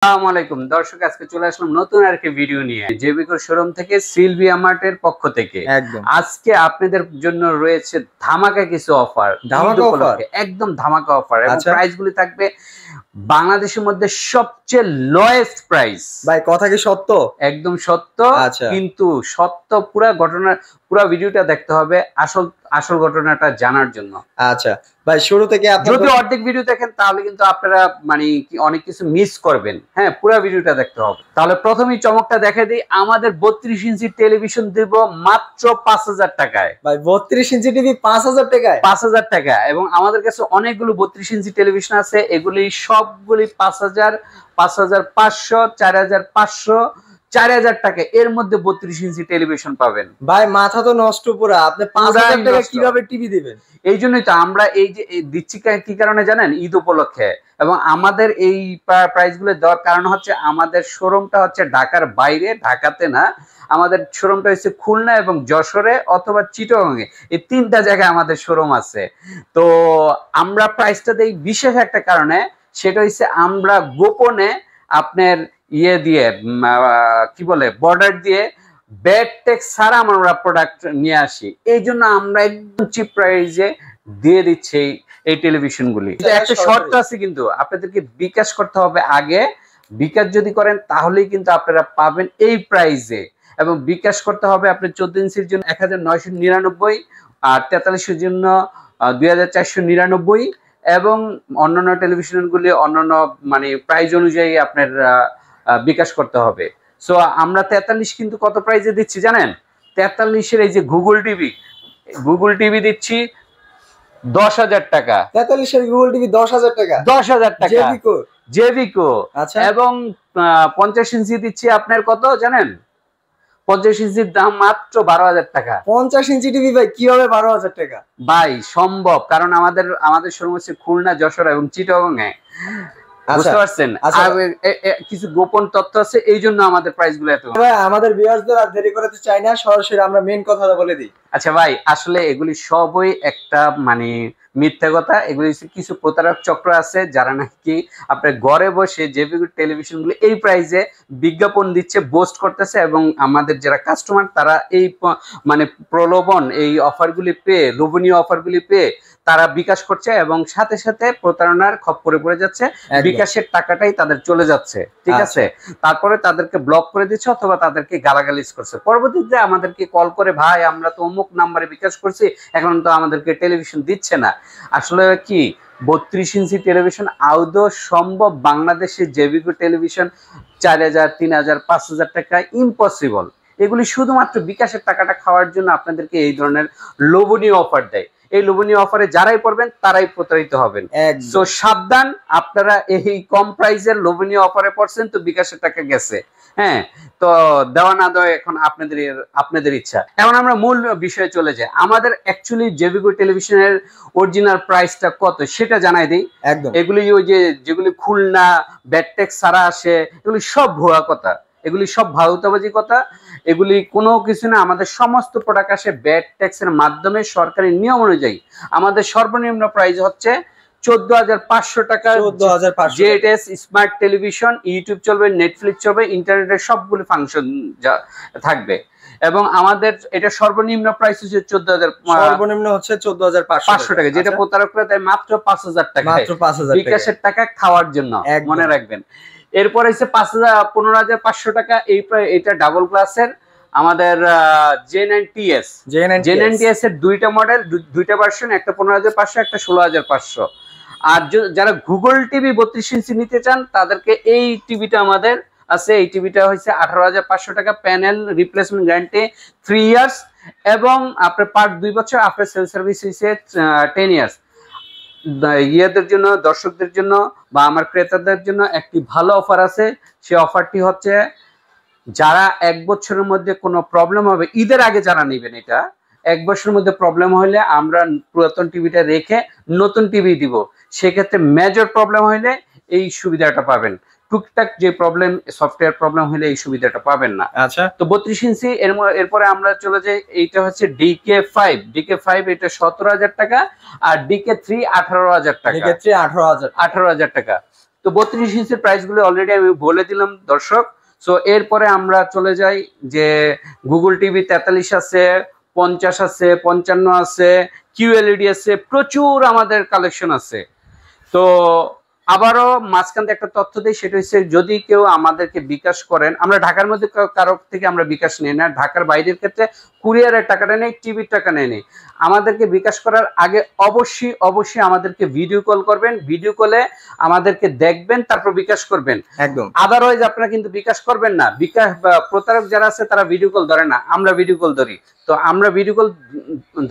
আসসালামু আলাইকুম দর্শক, আজকে চলে আসলাম নতুন আরেকটি ভিডিও নিয়ে জেবিকো শোরুম থেকে, সিলভিয়া মার্টের পক্ষ থেকে। একদম আজকে আপনাদের জন্য রয়েছে ধামাকা কিছু অফার, ধামাকা অফার, একদম ধামাকা অফার, এবং আচ্ছা প্রাইস গুলি থাকবে বাংলাদেশের মধ্যে সবচেয়ে লোয়েস্ট প্রাইস। ভাই কথা কি সত্য? একদম সত্য। আচ্ছা কিন্তু সত্য পুরো ভিডিওটা দেখতে হবে আসল ঘটনাটা জানার জন্য। আচ্ছা ভাই, শুরু থেকে যদি অর্ধেক ভিডিও দেখেন তাহলে কিন্তু আপনারা মানে অনেক কিছু মিস করবেন। হ্যাঁ, পুরো ভিডিওটা দেখতে হবে। তাহলে প্রথমেই চমকটা দেখে দিই, আমাদের 32 ইঞ্চি টেলিভিশন দিব মাত্র 5000 টাকায়। ভাই 32 ইঞ্চি টিভি 5000 টাকায়? 5000 টাকা। এবং আমাদের কাছে অনেকগুলো 32 ইঞ্চি টেলিভিশন আছে, এগুলি সবগুলি 5000, 5500, 4500, 4000 টাকা এর মধ্যে 32 ইঞ্চি টেলিভিশন পাবেন। ভাই মাথা তো নষ্ট পুরো, আপনি 5000 টাকা কিভাবে টিভি দিবেন? এই জন্যই তো আমরা এই যে দিচ্ছি, কি কারণে জানেন? ঈদ উপলক্ষে। এবং আমাদের এই প্রাইস গুলো দেওয়ার কারণ হচ্ছে আমাদের শোরুমটা হচ্ছে ঢাকার বাইরে, ঢাকাতে না। আমাদের শোরুমটা হচ্ছে খুলনা এবং যশোরে অথবা চিটাগংয়ে, এই তিনটা জায়গায় আমাদের শোরুম আছে। তো আমরা প্রাইসটা দেই বিশেষ একটা কারণে, সেটা হচ্ছে আমরা গোপনে আপনার দিয়ে কি বলে বর্ডার দিয়ে ব্যাড ট্যাক্স ছাড়া আমরা প্রোডাক্ট নিয়ে আসি। এই জন্য আমরা একদম চিপ প্রাইসে দিয়ে দিচ্ছি এই টেলিভিশনগুলি। একটা শর্ত আছে, কিন্তু আপনাদেরকে বিকাশ করতে হবে আগে। বিকাশ যদি করেন তাহলেই কিন্তু আপনারা পাবেন এই প্রাইসে। এবং বিকাশ করতে হবে আপনি 14 ইঞ্চির জন্য 1999, আর 43-এর জন্য 2499, এবং অন্যান্য টেলিভিশনগুলি অন্যান্য মানে প্রাইস অনুযায়ী আপনার বিকাশ করতে হবে। সো আমরা 43 কিন্তু কত প্রাইসে দিচ্ছি জানেন? 43-এর এই যে গুগল টিভি দিচ্ছি 10,000 টাকা। 43-এর গুগল টিভি 10,000 টাকা? 10,000 টাকা জেভিকো। আচ্ছা, এবং 50 ইঞ্চি দিচ্ছি আপনার কত জানেন? 50 ইঞ্চির দাম মাত্র 12,000 টাকা। 50 ইঞ্চি টিভি ভাই কিভাবে 12,000 টাকা? ভাই সম্ভব, কারণ আমাদের শোরুম হচ্ছে খুলনা, যশোর এবং চিটাগংয়ে। বুঝতে পারছেন? কিছু গোপন তথ্য আছে, এই জন্য আমাদের প্রাইস গুলো এত। ভাই আমাদের ভিউয়ারদের আর দেরি করতে চাই না, সরাসরি আমরা মেইন কথাটা বলে দিই। আচ্ছা ভাই, আসলে এগুলি সবই একটা মানে মিথ্যা কথা। এগুলি কিছু প্রতারক চক্র আছে যারা নাকি আপনার ঘরে বসে জেভিকো টেলিভিশনগুলো এই প্রাইসে বিজ্ঞাপন দিচ্ছে, বোস্ট করতেছে, এবং আমাদের যারা কাস্টমার তারা এই মানে প্রলোভন, এই অফারগুলি পেয়ে, লোভনীয় অফারগুলি পেয়ে তারা বিকাশ করছে, এবং সাথে সাথে প্রতারণার খপ্পরে পড়ে যাচ্ছে। বিকাশের টাকাটাই তাদের চলে যাচ্ছে, ঠিক আছে? তারপরে তাদেরকে ব্লক করে দিচ্ছে অথবা তাদেরকে গালাগালিজ করছে। পরবর্তীতে আমাদেরকে কল করে, ভাই আমরা তো অমুক নাম্বারে বিকাশ করছি, এখন তো আমাদেরকে টেলিভিশন দিচ্ছে না। আসলে কি 32 ইঞ্চি টেলিভিশন আদৌ সম্ভব বাংলাদেশে জেভিকো টেলিভিশন 4000, 3000, 5000 টাকা ইম্পসিবল। এগুলি শুধুমাত্র বিকাশের টাকাটা খাওয়ার জন্য আপনাদেরকে এই ধরনের লোভনীয় অফার দেয়। এই লোভনীয় অফারে যারাই পড়বেন তারাই প্রতারিত হবেন। সো সাবধান, আপনারা এই কম প্রাইসের লোভনীয় অফারে পড়ছেন তো বিকাশের টাকা গেছে। হ্যাঁ, তো দেওয়া না দেওয়া এখন আপনাদের ইচ্ছা। এখন আমরা মূল বিষয়ে চলে যাই। আমাদের অ্যাকচুয়ালি জেভিকো টেলিভিশনের অরিজিনাল প্রাইসটা কত সেটা জানাই দিই। এগুলি ওই যেগুলি খুলনা ব্যাড ট্যাক্স ছাড়া আসে, এগুলি সব ভুয়া কথা, এগুলি সব ভাউতাবাজি কথা। এগুলি কোনো কিছু না। আমাদের সমস্ত প্রোডাক্ট আসে ব্যাড ট্যাক্সের মাধ্যমে, সরকারি নিয়ম অনুযায়ী। আমাদের সর্বনিম্ন প্রাইস হচ্ছে 14,500 টাকা। জেএস স্মার্ট টেলিভিশন, ইউটিউব চলবে, নেটফ্লিক্স চলবে, ইন্টারনেটের সবগুলো ফাংশন থাকবে। এবং আমাদের এটা সর্বনিম্ন প্রাইস হচ্ছে 14,500 টাকা, যেটা প্রতারকরা দেয় মাত্র 5,000 টাকা, বিকাশের টাকা খাওয়ার জন্য, মনে রাখবেন। এরপর হচ্ছে 15,500 টাকা। এটা ডাবল গ্লাসের আমাদের J9TS এর দুইটা মডেল, দুইটা ভার্সন, একটা 15,500, একটা 16,500। আর যারা গুগল টিভি 32 ইঞ্চি নিতে চান তাদেরকে এই টিভিটা আমাদের আছে। এই টিভিটা হচ্ছে 18,500 টাকা, প্যানেল রিপ্লেসমেন্ট গ্যারান্টি 3 ইয়ার্স, এবং আপনার পার্ট 2 বছর, আপনার সেল সার্ভিস হচ্ছে 10 ইয়ার্স। ইয়েদের জন্য, দর্শকদের জন্য বা আমার ক্রেতাদের জন্য একটি ভালো অফার আছে। সেই অফারটি হচ্ছে, যারা 1 বছরের মধ্যে কোনো প্রবলেম হবে, ঈদের আগে যারা নেবেন, এটা 1 বছরের মধ্যে প্রবলেম হলে আমরা পুরাতন টিভিটা রেখে নতুন টিভি দিব। সেক্ষেত্রে মেজর প্রবলেম হলে এই সুবিধাটা পাবেন। টুকটাক যে প্রবলেম, সফটওয়্যার প্রবলেম হলে এই সুবিধাটা পাবেন না। আচ্ছা, তো 32 ইঞ্চি। এরপরে আমরা চলে যাই, এইটা হচ্ছে DK5 এটা 17,000 টাকা, আর DK3 18,000 টাকা। 18,000 18,000 টাকা। তো 32 ইঞ্চির প্রাইস গুলো অলরেডি আমি বলে দিলাম দর্শক। সো এরপরে আমরা চলে যাই যে গুগল টিভি 43 আছে, 50 আছে, 55 আছে, কিউএলইডি আছে, প্রচুর আমাদের কালেকশন আছে। তো আবারও মাঝখান থেকে একটা তথ্য দিই, সেটা হচ্ছে যদি কেউ আমাদেরকে বিকাশ করেন, আমরা ঢাকার মধ্যে কারো থেকে আমরা বিকাশ নিই না, ঢাকার বাইরের ক্ষেত্রে কুরিয়ারের টাকাটা নেই, টিভির টাকা নেই। আমাদেরকে বিকাশ করার আগে অবশ্যই আমাদেরকে ভিডিও কল করবেন, ভিডিও কলে আমাদেরকে দেখবেন, তারপর বিকাশ করবেন। একদম। আদারওয়াইজ আপনারা কিন্তু বিকাশ করবেন না। বিকাশ প্রতারক যারা আছে তারা ভিডিও কল ধরে না, আমরা ভিডিও কল ধরি। তো আমরা ভিডিও কল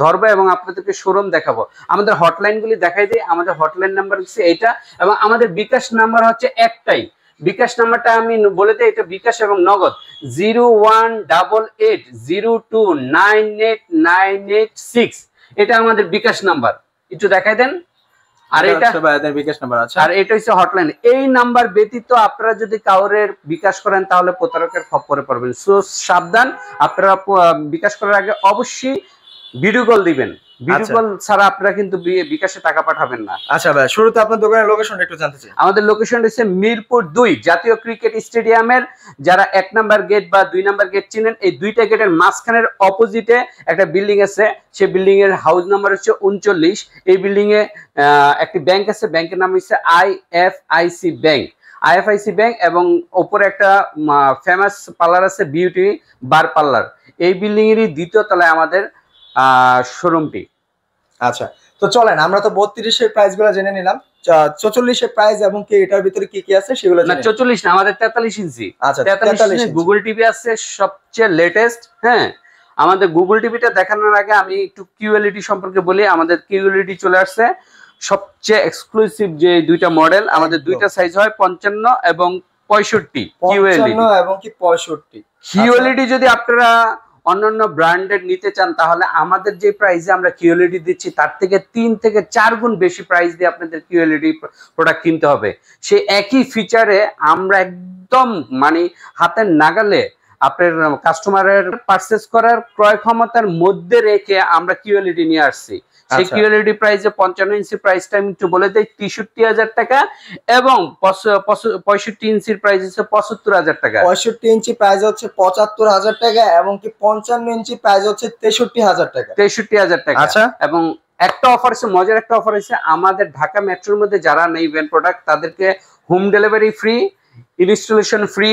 ধরবো এবং আপনাদেরকে শোরুম দেখাবো। আমাদের হটলাইন গুলি দেখাই দিই। আমাদের হটলাইন নাম্বার হচ্ছে এইটা, এবং আমাদের বিকাশ নাম্বার হচ্ছে একটাই। বিকাশ নাম্বারটা আমি বলে দিই, এটা বিকাশ এবং নগদ 0188029896। এটা আমাদের বিকাশ নাম্বার, একটু দেখাই দেন। আর এটা বিকাশ নাম্বার আছে, আর এটা হচ্ছে হটলাইন। এই নাম্বার ব্যতীত আপনারা যদি কাউরের বিকাশ করেন তাহলে প্রতারকের খপ্পরে পড়বেন। সো সাবধান, আপনারা বিকাশ করার আগে অবশ্যই ভিডিও কল দিবেন। ভিডিও কল ছাড়া আপনারা কিন্তু বিকাশে টাকা পাঠাবেন না। আচ্ছা ভাই, শুরুতে আপনার দোকানের লোকেশনটা একটু জানতে চাই। আমাদের লোকেশন হচ্ছে মিরপুর 2 জাতীয় ক্রিকেট স্টেডিয়ামের যারা 1 নাম্বার গেট বা 2 নাম্বার গেট চিনেন, এই দুইটা গেটের মাঝখানের অপোজিটে একটা বিল্ডিং আছে। সেই বিল্ডিং এর হাউস নাম্বার হচ্ছে 39। এই বিল্ডিং এ একটি ব্যাংক আছে, ব্যাংকের নাম হচ্ছে আইএফআইসি ব্যাংক। আইএফআইসি ব্যাংক, এবং উপরে একটা ফেমাস পার্লার আছে, বিউটি বার পার্লার। এই বিল্ডিং এরই দ্বিতীয় তলায় আমাদের শোরুমটি। আচ্ছা, তো চলেন আমরা তো 32 এর প্রাইস গুলো জেনে নিলাম। 44 এর প্রাইস এবং কি এটার ভিতরে কি কি আছে সেগুলো না, 44 না, আমাদের 43 ইঞ্চি। আচ্ছা, 43 ইঞ্চি গুগল টিভি আছে, সবচেয়ে লেটেস্ট। হ্যাঁ, আমাদের গুগল টিভিটা দেখানোর আগে আমি একটু কিউএলইডি সম্পর্কে বলি। আমাদের কিউএলইডি চলে আসছে, সবচেয়ে এক্সক্লুসিভ যে দুইটা মডেল। আমাদের দুইটা সাইজ হয় 55 এবং 65 কিউএলইডি এবং কি 65। কিউএলইডি যদি আপনারা অন্যান্য ব্র্যান্ডের নিতে চান তাহলে আমাদের যে প্রাইসে আমরা কিউএলইডি দিচ্ছি তার থেকে 3 থেকে 4 গুণ বেশি প্রাইস দিয়ে আপনাদের কিউএলইডি প্রোডাক্ট কিনতে হবে। সেই একই ফিচারে আমরা একদম মানে হাতের নাগালে আপনার কাস্টমারের পারচেজ করার ক্রয় ক্ষমতার মধ্যে রেখে আমরা কিউএলইডি নিয়ে আসছি। সেই কিউএলইডি প্রাইসে 55 ইঞ্চি প্রাইসটা আমি একটু বলে দেই 63,000 টাকা, এবং 65 ইঞ্চির প্রাইস হচ্ছে 75,000 টাকা। 65 ইঞ্চি প্রাইস হচ্ছে 75,000 টাকা, এবং কি 55 ইঞ্চি প্রাইস হচ্ছে 63,000 টাকা। 63,000 টাকা। আচ্ছা, এবং একটা অফার আছে, মজার একটা অফার আছে। আমাদের ঢাকা মেট্রোর মধ্যে যারা নেবেন প্রোডাক্ট তাদেরকে home delivery free, installation free,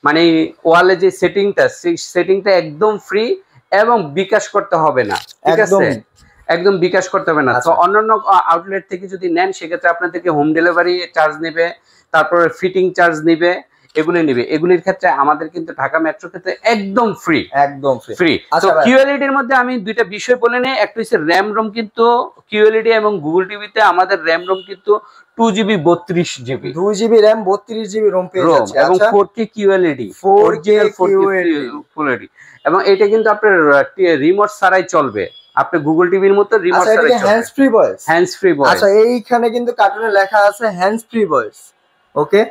মানে ওয়ালে যে সেটিংটা সেই সেটিংটা একদম ফ্রি, এবং বিকাশ করতে হবে না। ঠিক আছে, একদম বিকাশ করতে হবে না। তো অন্যান্য আউটলেট থেকে যদি নেন সেক্ষেত্রে আপনাদেরকে হোম ডেলিভারি চার্জ নেবে, তারপরে ফিটিং চার্জ নেবে, এগুলি নেবে। এগুলির ক্ষেত্রে আমাদের কিন্তু ঢাকা মেট্রো ক্ষেত্রে একদম ফ্রি, একদম ফ্রি। তো কিউএলইডি এর মধ্যে আমি দুইটা বিষয় বলে নেই। একটা হচ্ছে র‍্যাম রোম, কিন্তু কিউএলইডি এবং গুগল টিভিতে আমাদের র‍্যাম রোম কিন্তু 2GB 32GB, 2GB RAM 32GB Rome পেয়ে যাচ্ছে, এবং 4K কিউএলইডি, 4K কিউএলইডি, এবং এটা কিন্তু আপনার রিমোট ছাড়াই চলবে। আপনি গুগল টিভির মতো রিমোট ছাড়াই চলবে। Hands free voice, hands free voice. আচ্ছা, এইখানে কিন্তু কার্টুনে লেখা আছে হ্যান্ডস ফ্রি ভয়েস। ওকে,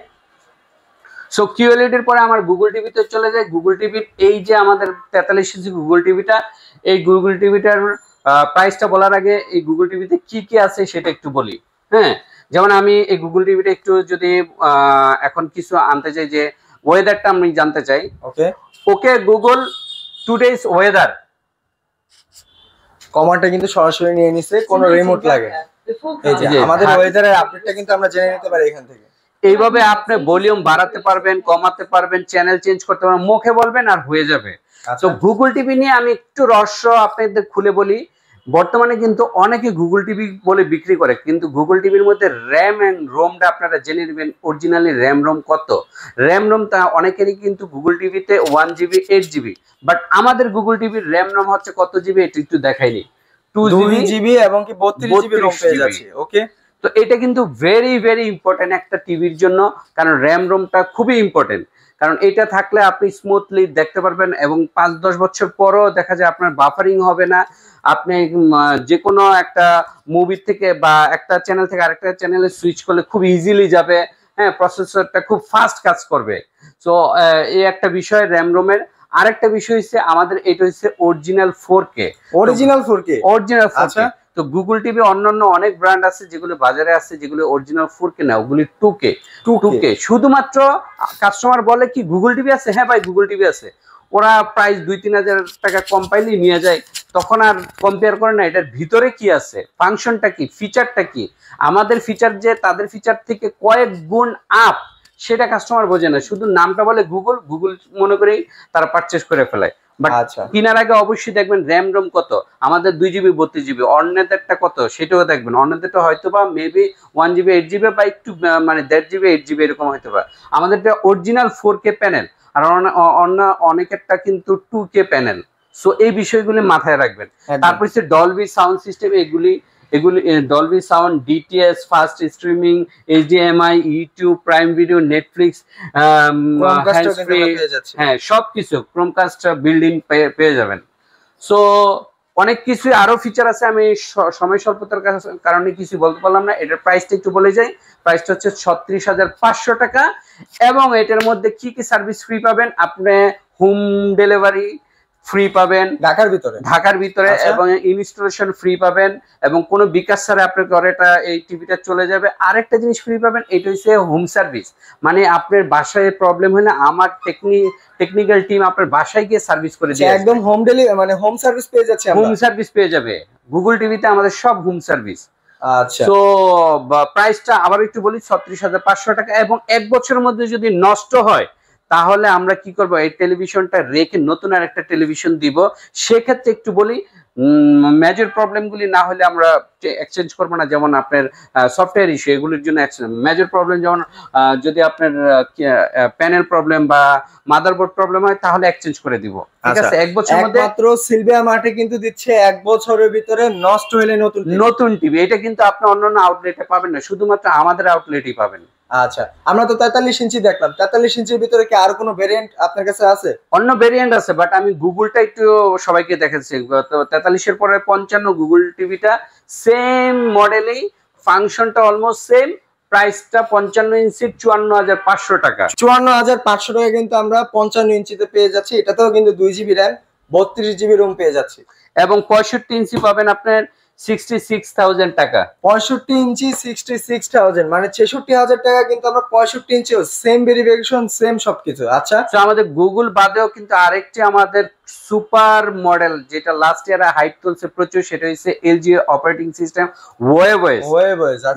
সো কিউএলইডি এর পরে আমার গুগল টিভিতে চলে যায়। গুগল টিভির এই যে আমাদের 43 ইঞ্চি গুগল টিভিটা, এই গুগল টিভিটার প্রাইসটা বলার আগে এই গুগল টিভিতে কি কি আছে সেটা একটু বলি। হ্যাঁ, যেমন আমি এই গুগল টিভিটা একটু যদি এখন কিছু আনতে চাই, যে ওয়েদারটা আমি জানতে চাই। ওকে, ওকে গুগল টুডেজ ওয়েদার কমান্ডটা কিন্তু সরাসরি নিয়ে নিছে, কোনো রিমোট লাগে না। এই যে আমাদের ওয়েদারের আপডেটটা কিন্তু আমরা জেনে নিতে পারি এখান থেকে। এইভাবে আপনি ভলিউম বাড়াতে পারবেন, কমাতে পারবেন, চ্যানেল চেঞ্জ করতে পারবেন, মুখে বলবেন আর হয়ে যাবে। তো গুগল টিভি নিয়ে আমি একটু রহস্য আপনাদের খুলে বলি। বর্তমানে কিন্তু অনেকে গুগল টিভি বলে বিক্রি করে, কিন্তু গুগল টিভির মধ্যে র্যাম এন্ড রোমটা আপনারা জেনে নেবেন অরিজিনালি র্যাম রোম কত। র্যাম রোম তা অনেকেরই কিন্তু গুগল টিভিতে 1GB 8GB, বাট আমাদের গুগল টিভির র্যাম রোম হচ্ছে কত জিবি এটা একটু দেখাইনি, 2GB এবং কি 32GB রোম পেয়ে যাচ্ছে। ওকে, তো এটা কিন্তু ভেরি ভেরি ইম্পর্টেন্ট একটা টিভির জন্য, কারণ র্যাম রোমটা খুবই ইম্পর্টেন্ট। কারণ এটা থাকলে আপনি স্মুথলি দেখতে পারবেন, এবং 5-10 বছর পরও দেখা যায় আপনার বাফারিং হবে না। আপনি যে কোনো একটা মুভি থেকে বা একটা চ্যানেল থেকে আরেকটা চ্যানেলে সুইচ করলে খুব ইজিলি যাবে। হ্যাঁ, প্রসেসরটা খুব ফাস্ট কাজ করবে। সো এই একটা বিষয় র্যাম রোমের। আরেকটা বিষয় হচ্ছে আমাদের এটা হচ্ছে original 4K, original 4K, original 4K। তো গুগল টিভি অন্যান্য অনেক ব্র্যান্ড আছে যেগুলো বাজারে আছে, যেগুলো অরিজিনাল 4K না, ওগুলি 2K। শুধুমাত্র কাস্টমার বলে কি গুগল টিভি আছে, হ্যাঁ ভাই গুগল টিভি আছে, ওরা প্রাইস 2-3 হাজার টাকা কম পাইলেই নিয়ে যায়, তখন আর কম্পেয়ার করে না এটার ভিতরে কি আছে, ফাংশনটা কি, ফিচারটা কি। আমাদের ফিচার যে তাদের ফিচার থেকে কয়েক গুণ আপ, সেটা কাস্টমার বোঝে না, শুধু নামটা বলে গুগল, গুগল মনে করেই তারা পারচেস করে ফেলায়। বাট কেনার আগে অবশ্যই দেখবেন র্যাম রোম কত, আমাদের 2GB 32GB, অন্যদেরটা কত সেটাও দেখবেন। অন্যদেরটা হয়তো বা মেবি 1GB 8GB বা একটু মানে 1.5GB 8GB এরকম হয়তো বা, আমাদেরটা অরিজিনাল 4K প্যানেল, আর অন্য অনেকেরটা কিন্তু 2K প্যানেল। সো এই বিষয়গুলি মাথায় রাখবেন। তারপর হচ্ছে ডলবি সাউন্ড সিস্টেম, এগুলি Dolby sound, DTS, fast streaming, HDMI, YouTube, prime video, Netflix, হ্যাঁ সবকিছু ক্রোমকাস্ট বিল্ডিং পেয়ে যাবেন। সো অনেক কিছু আরো ফিচার আছে, আমি সময় স্বল্পতার কারণে কিছু বলতে পারলাম না। এটার প্রাইসটা একটু বলে যাই, প্রাইসটা হচ্ছে 36,500 টাকা, এবং এটার মধ্যে কি কি সার্ভিস ফ্রি পাবেন, আপনি হোম ডেলিভারি ফ্রি পাবেন ঢাকার ভিতরে, এবং ইনস্টলেশন ফ্রি পাবেন, এবং কোনো বিকাশ ছাড়া আপনার ঘরে এই টিভিটা চলে যাবে। আরেকটা জিনিস ফ্রি পাবেন, এটা হচ্ছে হোম সার্ভিস, মানে আপনার বাসায় প্রবলেম হলে আমার টেকনিক্যাল টিম আপনার বাসায় গিয়ে সার্ভিস করে দিয়ে একদম হোম ডেলিভারি, মানে হোম সার্ভিস পেয়ে যাচ্ছে, হোম সার্ভিস পেয়ে যাবে গুগল টিভিতে, আমাদের সব হোম সার্ভিস। আচ্ছা, তো প্রাইসটা আবার একটু বলি, 36,500 টাকা, এবং 1 বছরের মধ্যে যদি নষ্ট হয় তাহলে আমরা কি করব, এই টেলিভিশনটা রেখে নতুন আর একটা টেলিভিশন দিব। সেক্ষেত্রে একটু বলি, মেজর প্রবলেমগুলি না হলে আমরা এক্সচেঞ্জ করবো না, যেমন আপনার সফটওয়্যার ইস্যু, এগুলির জন্য মেজর প্রবলেম, যেমন যদি আপনার প্যানেল প্রবলেম বা মাদারবোর্ড প্রবলেম হয় তাহলে এক্সচেঞ্জ করে দিব। ঠিক আছে, 1 বছরের মধ্যে। মাত্র সিলভিয়া মার্টে কিন্তু দিচ্ছে 1 বছরের ভিতরে নষ্ট হলে নতুন টিভি। এটা কিন্তু আপনি অন্যান্য আউটলেটে পাবেন না, শুধুমাত্র আমাদের আউটলেটেই পাবেন। আচ্ছা, আমরা তো 43 ইঞ্চি দেখলাম, 43 ইঞ্চির ভিতরে কি আর কোনো ভেরিয়েন্ট আপনার কাছে আছে? অন্য ভেরিয়েন্ট আছে, বাট আমি গুগলটা একটু সবাইকে দেখাচ্ছি। 43 এর পরে 55 গুগল টিভিটা সেম মডেলেই, ফাংশনটা অলমোস্ট সেম, প্রাইসটা 55 ইঞ্চি 54,500 টাকা। 54,500 টাকা কিন্তু আমরা 55 ইঞ্চিতে পেয়ে যাচ্ছি। এটাতেও কিন্তু 2GB র্যাম, 32GB রোম পেয়ে যাচ্ছি, এবং 65 ইঞ্চি পাবেন আপনার 66,000 টাকা। 65 ইঞ্চি 66,000, মানে 66,000 টাকা কিন্তু আমরা 65 ইঞ্চিও সেম ভেরিফিকেশন, সেম সবকিছু। আচ্ছা, তো আমাদের গুগল বাদেও কিন্তু আরেকটি আমাদের সুপার মডেল, যেটা লাস্ট ইয়ারে হাইপ তুলছে প্রচুর, সেটা হচ্ছে এলজি অপারেটিং সিস্টেম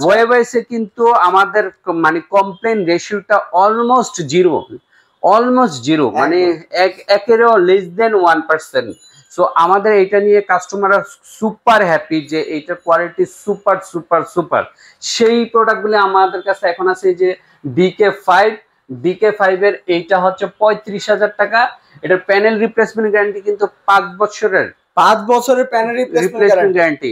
ওয়েবওয়েস। এ কিন্তু আমাদের মানে কমপ্লেন রেশিওটা অলমোস্ট জিরো, মানে একেরও লেস দেন 1%। সো আমাদের এটা নিয়ে কাস্টমাররা সুপার হ্যাপি যে এইটার কোয়ালিটি সুপার। সেই প্রোডাক্টগুলো আমাদের কাছে এখন আছে, যে DK5 এর এইটা হচ্ছে 35,000 টাকা। এটার প্যানেল রিপ্লেসমেন্ট গ্যারান্টি কিন্তু 5 বছরের প্যানেল রিপ্লেসমেন্ট গ্যারান্টি,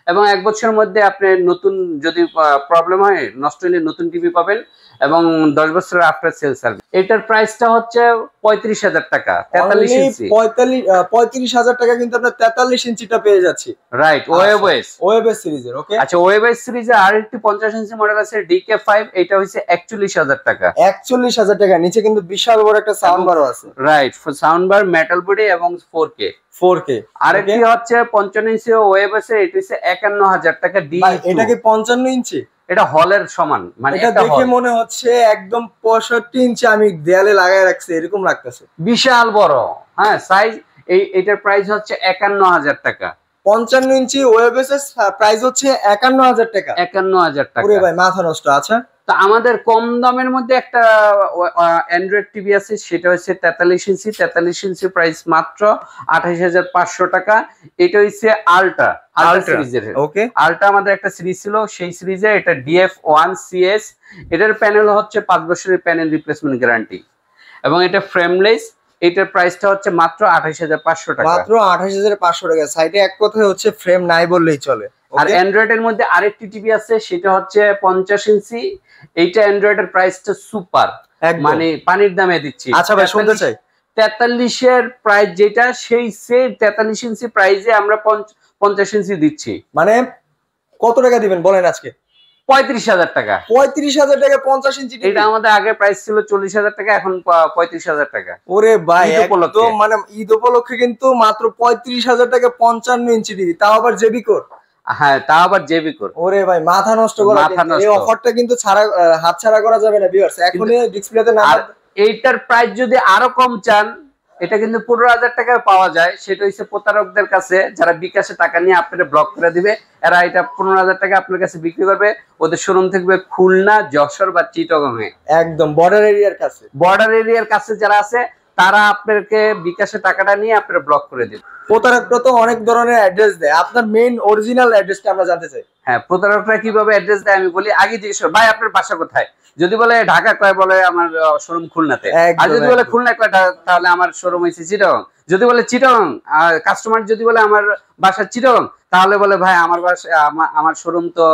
এবং 1 বছরের মধ্যে আপনি নতুন যদি প্রবলেম হয়, নষ্ট হলে নতুন টিভি পাবেন, এবং 10 বছরের আফটার সেল সার্ভিস। এটার প্রাইসটা হচ্ছে 35,000 টাকা, 43 ইঞ্চি। 35,000 টাকা কিন্তু আমরা 43 ইঞ্চিটা পেয়ে যাচ্ছি। রাইট, ওয়েবএস সিরিজের। ওকে, আচ্ছা, ওয়েবএস সিরিজে আরেকটি 50 ইঞ্চি মডেল আছে DK5, এটা হচ্ছে 41,000 টাকা। 41,000 টাকা, নিচে কিন্তু বিশাল বড় একটা সাউন্ড বারও আছে। Right, sound bar, metal body, এবং 4K। আরেকটি হচ্ছে 55 ইঞ্চি ওয়েবএস, এটা হচ্ছে 51,000 টাকা। এটা কি 55 ইঞ্চি? এটা হলের সমান, মানে এটা দেখে মনে হচ্ছে একদম 65 ইঞ্চি আমি দেয়ালে লাগায় রাখছি এরকম লাগতেছে, বিশাল বড়। হ্যাঁ, সাইজ। এটার প্রাইস হচ্ছে 51,000 টাকা। 55 ইঞ্চি ওয়েবএস এর প্রাইস হচ্ছে 51,000 টাকা। 51,000 টাকা। ওরে ভাই, মাথা নষ্ট। আচ্ছা, তো আমাদের কম দামের মধ্যে একটা অ্যান্ড্রয়েড টিভি আছে, সেটা হচ্ছে 43 ইঞ্চি। 43 ইঞ্চি প্রাইস মাত্র 28,500 টাকা। এটা হচ্ছে আল্ট্রা সিরিজের। ওকে, আল্ট্রা আমাদের একটা সিরিজ ছিল, সেই সিরিজে এটা DF1CS। এটার প্যানেল হচ্ছে 5 বছরের প্যানেল রিপ্লেসমেন্ট গ্যারান্টি, এবং এটা ফ্রেমলেস। এটার প্রাইসটা হচ্ছে মাত্র 28,500 টাকা। মাত্র 28,500 টাকা। সাইডে এক কথায় হচ্ছে ফ্রেম নাই বললেই চলে। আর অ্যান্ড্রয়েডের মধ্যে আরেকটি টিভি আছে, সেটা হচ্ছে 50 ইঞ্চি। এইটা অ্যান্ড্রয়েডের প্রাইসটা সুপার, মানে পানির দামে দিচ্ছি। আচ্ছা ভাই, শুনতে চাই। 43 এর প্রাইস যেটা, সেই 43 ইঞ্চি প্রাইসে আমরা 50 ইঞ্চি দিচ্ছি। মানে কত টাকা দিবেন বলেন আজকে? 35,000 টাকা। 35,000 টাকা 50 ইঞ্চি। এটা আমাদের আগে প্রাইস ছিল 40,000 টাকা, এখন 35,000 টাকা। ওরে ভাই, একদম মানে ঈদ উপলক্ষে কিন্তু মাত্র 35,000 টাকা 55 ইঞ্চি টিভি, তাও আবার জেবি কোর। হ্যাঁ, তা আবার জেবি কোর। ওরে ভাই মাথা নষ্ট করা, মাথা এই নষ্ট। অফারটা কিন্তু ছাড়া হাতছাড়া করা যাবে না ভিউয়ার্স, এখনই ডিসপ্লেতে আর নাম্বার। এইটার প্রাইস যদি আরো কম চান, এটা কিন্তু 15,000 টাকায় পাওয়া যায়। সেটা হচ্ছে প্রতারকদের কাছে, যারা বিকাশে টাকা নিয়ে আপনারা ব্লক করে দিবে, এরা এটা 15,000 টাকা আপনার কাছে বিক্রি করবে। ওদের শোরুম থাকবে খুলনা, যশোর বা চিটাগং-এ, একদম বর্ডার এরিয়ার কাছে। বর্ডার এরিয়ার কাছে যারা আছে তারা আপনাকে বিকাশে টাকাটা নিয়ে আপনারা ব্লক করে দিবে। প্রতারকরা তো অনেক ধরনের অ্যাড্রেস দেয়, আপনার মেইন অরিজিনাল অ্যাড্রেসটা আমরা জানতে চাই। হ্যাঁ, প্রতারকরা কিভাবে অ্যাড্রেস দেয় আমি বলি। আগে জিজ্ঞেস করো, ভাই আপনার বাসা কোথায়? যদি বলে ঢাকা কয়, বলে আমার শোরুম খুলনাতে। আর যদি বলে খুলনা কয়, তাহলে আমার শোরুম হয়েছে চিটাগং। যদি বলে চিটাগং, কাস্টমার যদি বলে আমার বাসা চিটাগং, তাহলে বলে ভাই আমার বাসা, আমার শোরুম তো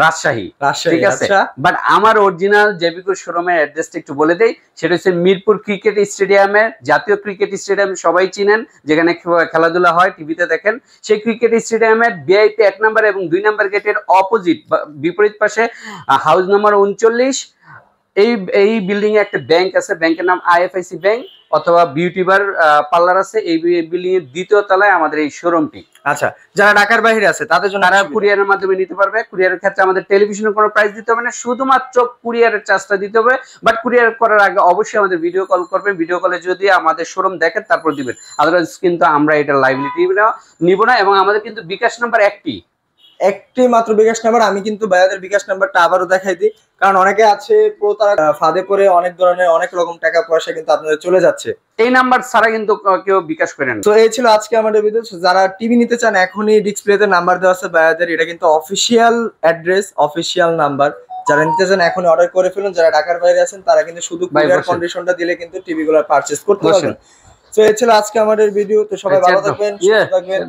রাজশাহী। ঠিক আছে, বাট আমার অরিজিনাল জেবিকো শোরুমের অ্যাড্রেসটা একটু বলে দেই। সেটা হচ্ছে মিরপুর ক্রিকেট স্টেডিয়ামের, জাতীয় ক্রিকেট স্টেডিয়াম সবাই চিনেন, যেখানে খেলাধুলা হয়, টিভিতে দেখেন। সেই ক্রিকেট স্টেডিয়ামের ভিআইপি 1 নাম্বার এবং 2 নাম্বার গেটের অপোজিট বিপরীত পাশে হাউস নাম্বার 39। এই বিল্ডিং এ একটা ব্যাংক আছে, ব্যাংকের নাম আইএফআইসি ব্যাংক, অথবা বিউটি বার পার্লার আছে। এই বিল্ডিং এর 2য় তলায় আমাদের এই শোরুমটি। আচ্ছা, যারা ঢাকার বাইরে আছে তাদের জন্য তারা কুরিয়ারের মাধ্যমে নিতে পারবে। কুরিয়ারের ক্ষেত্রে আমাদের টেলিভিশনের কোনো প্রাইস দিতে হবে না, শুধুমাত্র কুরিয়ারের চার্জটা দিতে হবে। বাট কুরিয়ার করার আগে অবশ্যই আমাদের ভিডিও কল করবেন। ভিডিও কলে যদি আমাদের শোরুম দেখেন তারপর দিবেন, আদারওয়াইজ কিন্তু আমরা এটা লাইবিলিটি নিব না। এবং আমাদের কিন্তু বিকাশ নাম্বার একটি মাত্র বিকাশ নাম্বার। আমি কিন্তু ভাইয়াদের বিকাশ নাম্বারটা আবারও দেখাই দিই, কারণ অনেকে আছে প্রতারক ফাঁদে পড়ে অনেক ধরনের অনেক রকম টাকা পয়সা কিন্তু আপনাদের চলে যাচ্ছে। এই নাম্বার ছাড়া কিন্তু কেউ বিকাশ করেন। তো এই ছিল আজকে আমাদের ভিডিও। যারা টিভি নিতে চান, এখনই ডিসপ্লেতে নাম্বার দেওয়া আছে ভাইয়াদের, এটা কিন্তু অফিসিয়াল অ্যাড্রেস, অফিসিয়াল নাম্বার। যারা নিতে চান এখনই অর্ডার করে ফেলুন। যারা ঢাকার বাইরে আছেন তারা কিন্তু শুধু কুরিয়ার কন্ডিশনটা দিলে কিন্তু টিভি গুলো পারচেজ করতে পারবেন। তো এই ছিল আজকে আমাদের ভিডিও। তো সবাই ভালো থাকবেন, সুস্থ থাকবেন।